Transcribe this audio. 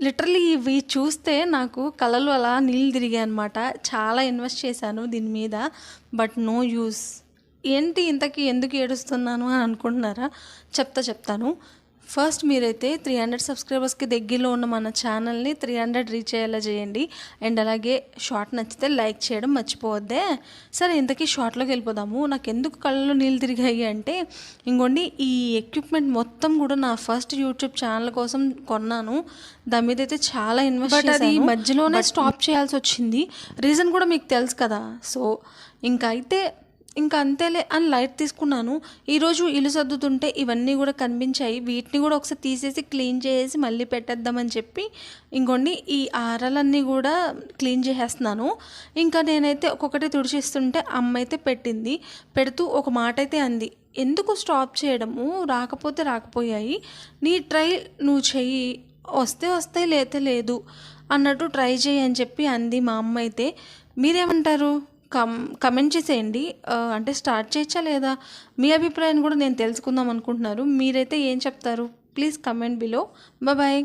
Literally ఇవి చూస్తే నాకు కళ్ళలో అలా నీళ్ళు తిరిగాయనమాట. చాలా ఇన్వెస్ట్ చేశాను దీని మీద. But no use. ఏంటి ఇంతకీ ఎందుకు ఏడుస్తున్నాను అని అనుకుంటున్నారా? చెప్తాను. ఫస్ట్ మీరైతే 300 సబ్స్క్రైబర్స్కి దగ్గరలో ఉన్న మన ఛానల్ని 300 రీచ్ అయ్యేలా చేయండి. అండ్ అలాగే షార్ట్ నచ్చితే లైక్ చేయడం మర్చిపోవద్దే. సరే, ఇంతకీ షార్ట్లోకి వెళ్ళిపోదాము. నాకు ఎందుకు కళ్ళలో నీళ్ళు తిరిగాయి అంటే, ఇంకోండి ఈ ఎక్విప్మెంట్ మొత్తం కూడా నా ఫస్ట్ యూట్యూబ్ ఛానల్ కోసం కొన్నాను. దాని మీద అయితే చాలా ఇన్వెస్ట్ చేశాను. అది మధ్యలోనే స్టాప్ చేయాల్సి వచ్చింది. రీజన్ కూడా మీకు తెలుసు కదా. సో ఇంకా అంతేలే అని లైట్ తీసుకున్నాను. ఈరోజు ఇల్లు సర్దుతుంటే ఇవన్నీ కూడా కనిపించాయి. వీటిని కూడా ఒకసారి తీసేసి క్లీన్ చేసి మళ్ళీ పెట్టేద్దామని చెప్పి ఇంకోండి ఈ ఆరలన్నీ కూడా క్లీన్ చేసేస్తున్నాను. ఇంకా నేనైతే ఒక్కొక్కటి తుడిచిస్తుంటే అమ్మ అయితే పెడుతూ ఒక మాట అయితే అంది, ఎందుకు స్టాప్ చేయడము, రాకపోతే రాకపోయాయి, నీ ట్రై నువ్వు చెయ్యి, వస్తే వస్తాయి లేతే లేదు అన్నట్టు ట్రై చేయి అని చెప్పి అంది మా అమ్మ అయితే. మీరేమంటారు? కమెంట్ చేసేయండి. అంటే స్టార్ట్ చేయొచ్చా లేదా? మీ అభిప్రాయాన్ని కూడా నేను తెలుసుకుందాం అనుకుంటున్నారు. మీరైతే ఏం చెప్తారు? Please comment below. బాయ్.